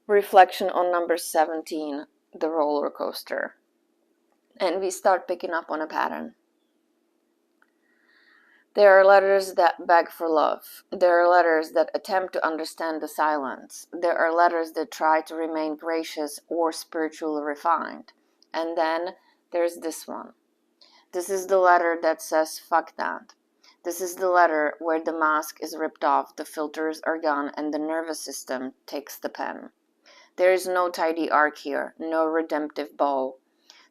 Reflection on number 17, the roller coaster. And we start picking up on a pattern. There are letters that beg for love. There are letters that attempt to understand the silence. There are letters that try to remain gracious or spiritually refined. And then there's this one. This is the letter that says, fuck that. This is the letter where the mask is ripped off, the filters are gone, and the nervous system takes the pen. There is no tidy arc here, no redemptive bow.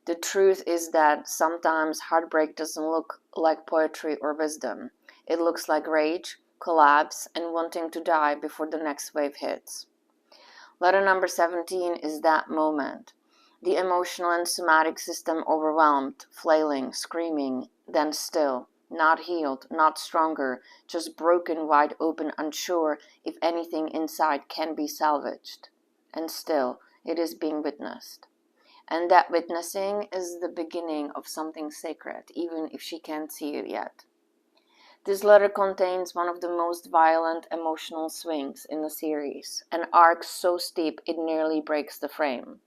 The truth is that sometimes heartbreak doesn't look like poetry or wisdom. It looks like rage, collapse, and wanting to die before the next wave hits. Letter number 17 is that moment. The emotional and somatic system overwhelmed, flailing, screaming, then still, not healed, not stronger, just broken wide open, unsure if anything inside can be salvaged. And still, it is being witnessed. And that witnessing is the beginning of something sacred, even if she can't see it yet. This letter contains one of the most violent emotional swings in the series, an arc so steep it nearly breaks the frame.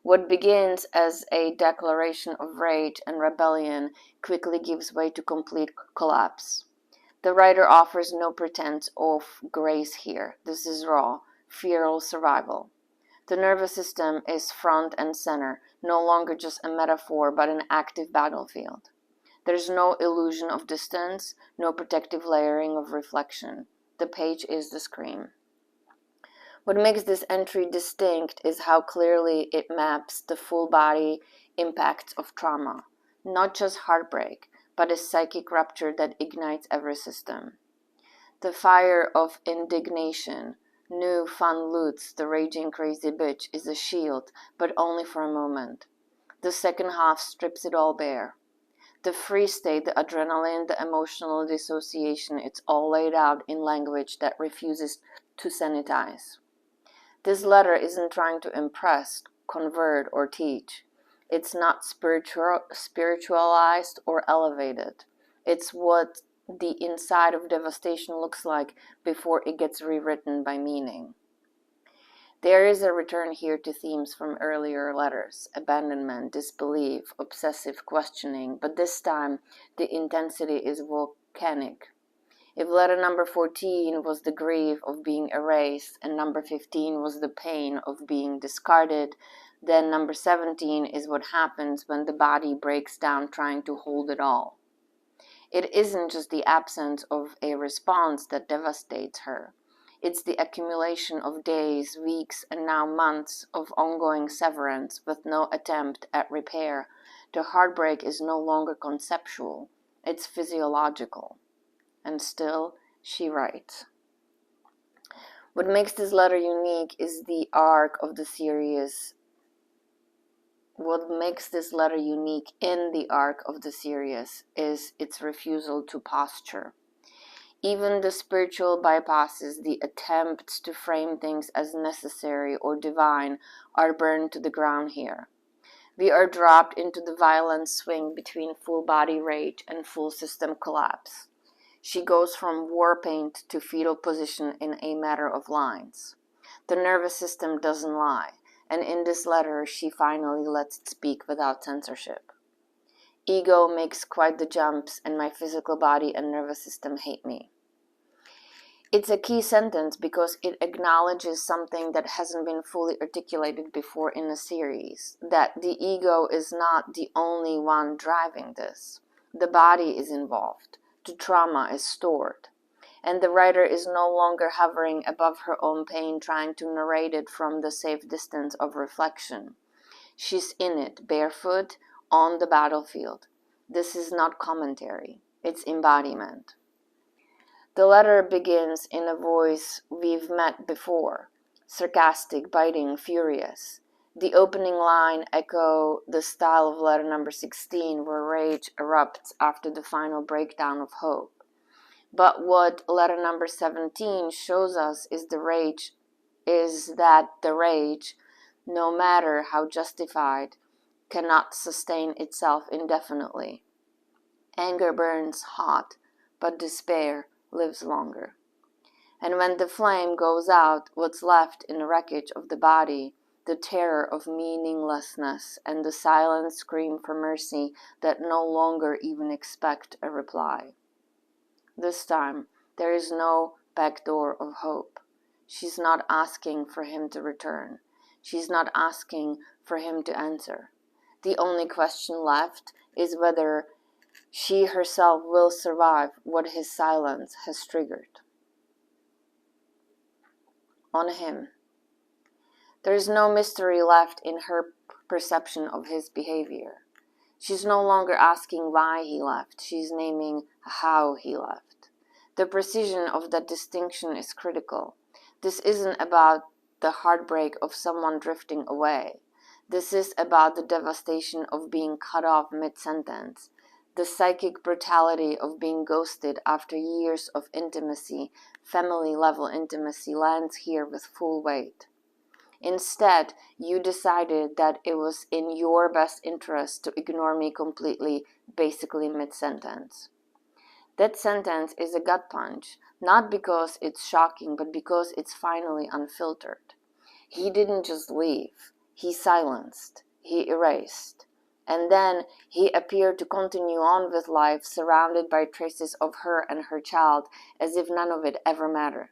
What begins as a declaration of rage and rebellion quickly gives way to complete collapse. The writer offers no pretense of grace here. This is raw, feral survival. The nervous system is front and center, no longer just a metaphor but an active battlefield. There's no illusion of distance, no protective layering of reflection. The page is the scream. What makes this entry distinct is how clearly it maps the full body impacts of trauma, not just heartbreak, but a psychic rupture that ignites every system. The fire of indignation, new fun loots, the raging crazy bitch, is a shield, but only for a moment. The second half strips it all bare. The free state, the adrenaline, the emotional dissociation, it's all laid out in language that refuses to sanitize. This letter isn't trying to impress, convert, or teach. It's not spiritualized or elevated. It's what the inside of devastation looks like before it gets rewritten by meaning. There is a return here to themes from earlier letters: abandonment, disbelief, obsessive questioning, but this time the intensity is volcanic. If letter number 14 was the grief of being erased and number 15 was the pain of being discarded, then number 17 is what happens when the body breaks down trying to hold it all. It isn't just the absence of a response that devastates her. It's the accumulation of days, weeks, and now months of ongoing severance with no attempt at repair. The heartbreak is no longer conceptual, it's physiological. And still, she writes. What makes this letter unique is the arc of the series. What makes this letter unique in the arc of the series is its refusal to posture. Even the spiritual bypasses, the attempts to frame things as necessary or divine, are burned to the ground here. We are dropped into the violent swing between full body rage and full system collapse. She goes from war paint to fetal position in a matter of lines. The nervous system doesn't lie, and in this letter she finally lets it speak without censorship. Ego makes quite the jumps, and my physical body and nervous system hate me. It's a key sentence because it acknowledges something that hasn't been fully articulated before in the series, that the ego is not the only one driving this. The body is involved. The trauma is stored. And the writer is no longer hovering above her own pain, trying to narrate it from the safe distance of reflection. She's in it, barefoot, on the battlefield. This is not commentary. It's embodiment. The letter begins in a voice we've met before, sarcastic, biting, furious. The opening line echo the style of letter number 16, where rage erupts after the final breakdown of hope. But what letter number 17 shows us is that the rage, no matter how justified, cannot sustain itself indefinitely. Anger burns hot, but despair lives longer. And when the flame goes out, what's left in the wreckage of the body, the terror of meaninglessness, and the silent scream for mercy that no longer even expect a reply. This time, there is no back door of hope. She's not asking for him to return. She's not asking for him to answer. The only question left is whether she herself will survive what his silence has triggered. On him. There is no mystery left in her perception of his behavior. She's no longer asking why he left. She's naming how he left. The precision of that distinction is critical. This isn't about the heartbreak of someone drifting away. This is about the devastation of being cut off mid-sentence, the psychic brutality of being ghosted after years of intimacy. Family-level intimacy lands here with full weight. Instead, you decided that it was in your best interest to ignore me completely, basically mid-sentence. That sentence is a gut punch, not because it's shocking, but because it's finally unfiltered. He didn't just leave. He silenced. He erased. And then he appeared to continue on with life, surrounded by traces of her and her child, as if none of it ever mattered.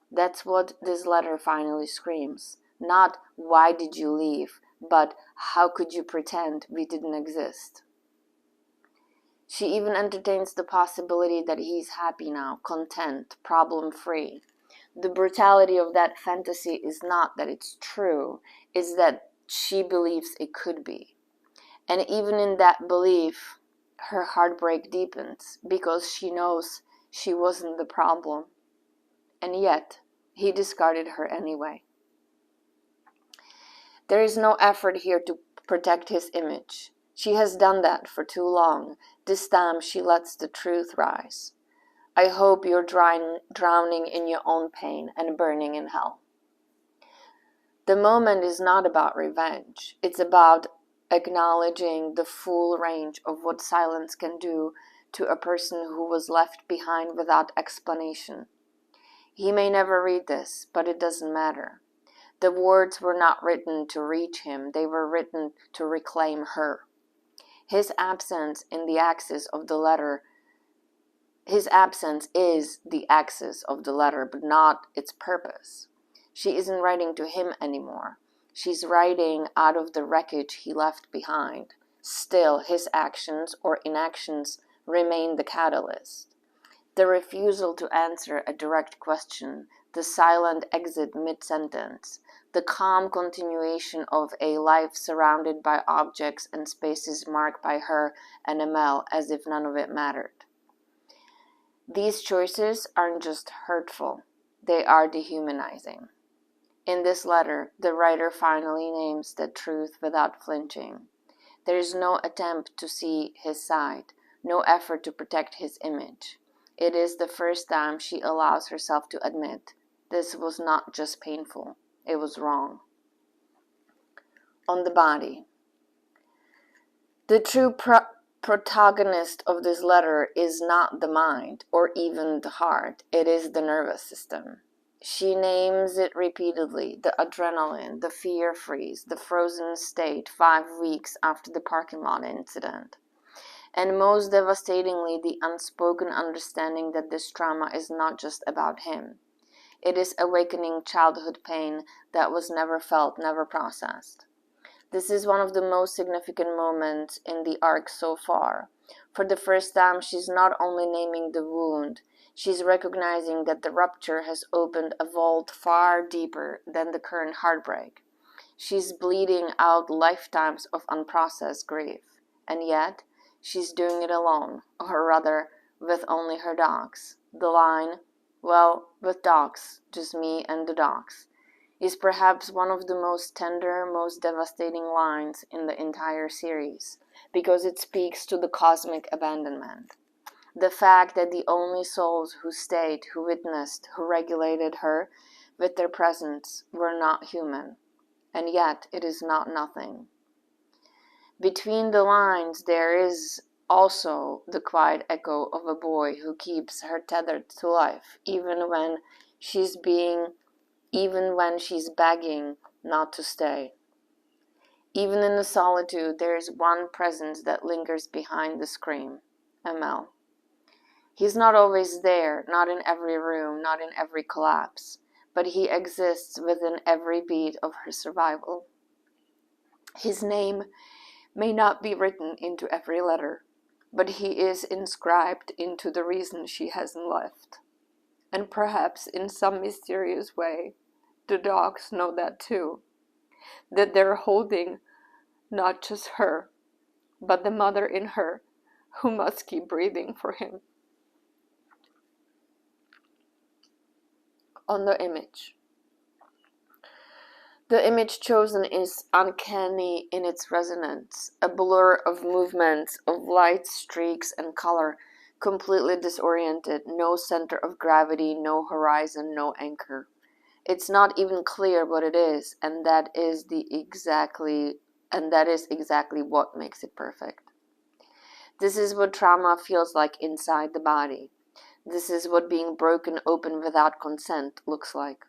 That's what this letter finally screams. Not, why did you leave, but how could you pretend we didn't exist? She even entertains the possibility that he's happy now, content, problem-free. The brutality of that fantasy is not that it's true, it's that she believes it could be. And even in that belief, her heartbreak deepens, because she knows she wasn't the problem. And yet, he discarded her anyway. There is no effort here to protect his image. She has done that for too long. This time she lets the truth rise. I hope you're drowning in your own pain and burning in hell. The moment is not about revenge. It's about acknowledging the full range of what silence can do to a person who was left behind without explanation. He may never read this, but it doesn't matter. The words were not written to reach him, they were written to reclaim her. His absence is the axis of the letter, but not its purpose. She isn't writing to him anymore. She's writing out of the wreckage he left behind. Still, his actions or inactions remain the catalyst. The refusal to answer a direct question, the silent exit mid-sentence, the calm continuation of a life surrounded by objects and spaces marked by her and Amel as if none of it mattered. These choices aren't just hurtful, they are dehumanizing. In this letter, the writer finally names the truth without flinching. There is no attempt to see his side, no effort to protect his image. It is the first time she allows herself to admit this was not just painful, it was wrong. On the body. The true protagonist of this letter is not the mind or even the heart, it is the nervous system. She names it repeatedly, the adrenaline, the fear freeze, the frozen state 5 weeks after the parking lot incident. And most devastatingly, the unspoken understanding that this trauma is not just about him. It is awakening childhood pain that was never felt, never processed. This is one of the most significant moments in the arc so far. For the first time, she's not only naming the wound, she's recognizing that the rupture has opened a vault far deeper than the current heartbreak. She's bleeding out lifetimes of unprocessed grief. And yet, she's doing it alone, or rather, with only her dogs. The line, well, with dogs, just me and the dogs, is perhaps one of the most tender, most devastating lines in the entire series, because it speaks to the cosmic abandonment. The fact that the only souls who stayed, who witnessed, who regulated her with their presence were not human, and yet it is not nothing. Between the lines, there is also the quiet echo of a boy who keeps her tethered to life, even when she's begging not to stay. Even in the solitude, there is one presence that lingers behind the scream, Amel. He's not always there, not in every room, not in every collapse, but he exists within every beat of her survival. His name may not be written into every letter, but he is inscribed into the reason she hasn't left. And perhaps in some mysterious way, the dogs know that too, that they're holding not just her, but the mother in her who must keep breathing for him. On the image. The image chosen is uncanny in its resonance, a blur of movements, of light, streaks, and color, completely disoriented, no center of gravity, no horizon, no anchor. It's not even clear what it is, and that is exactly what makes it perfect. This is what trauma feels like inside the body. This is what being broken open without consent looks like.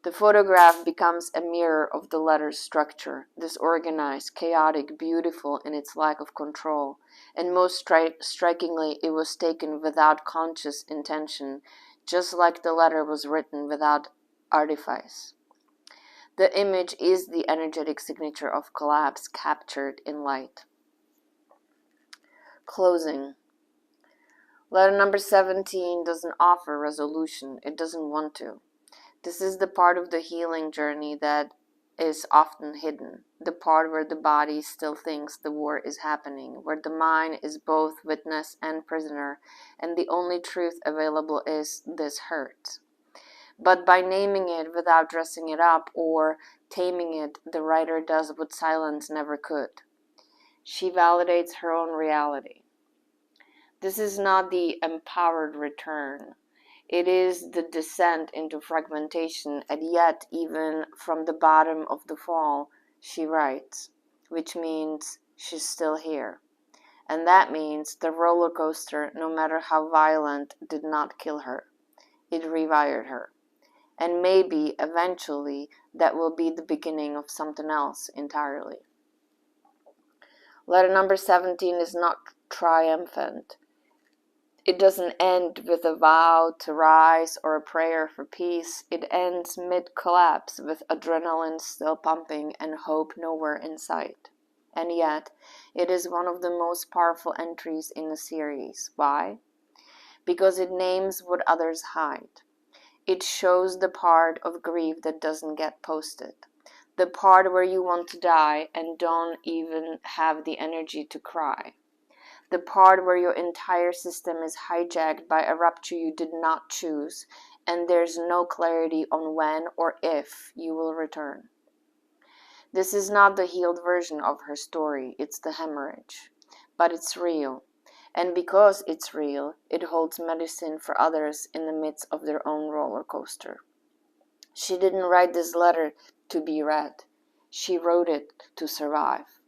The photograph becomes a mirror of the letter's structure, disorganized, chaotic, beautiful in its lack of control, and most strikingly, it was taken without conscious intention, just like the letter was written without artifice. The image is the energetic signature of collapse captured in light. Closing. Letter number 17 doesn't offer resolution. It doesn't want to. This is the part of the healing journey that is often hidden, the part where the body still thinks the war is happening, where the mind is both witness and prisoner, and the only truth available is this hurts. But by naming it without dressing it up or taming it, the writer does what silence never could. She validates her own reality. This is not the empowered return. It is the descent into fragmentation, and yet even from the bottom of the fall, she writes, which means she's still here. And that means the roller coaster, no matter how violent, did not kill her. It rewired her. And maybe, eventually, that will be the beginning of something else entirely. Letter number 17 is not triumphant. It doesn't end with a vow to rise or a prayer for peace. It ends mid-collapse with adrenaline still pumping and hope nowhere in sight. And yet, it is one of the most powerful entries in the series. Why? Because it names what others hide. It shows the part of grief that doesn't get posted. The part where you want to die and don't even have the energy to cry. The part where your entire system is hijacked by a rupture you did not choose, and there's no clarity on when or if you will return. This is not the healed version of her story, it's the hemorrhage. But it's real. And because it's real, it holds medicine for others in the midst of their own roller coaster. She didn't write this letter to be read. She wrote it to survive.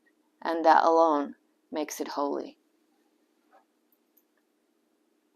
And that alone makes it holy.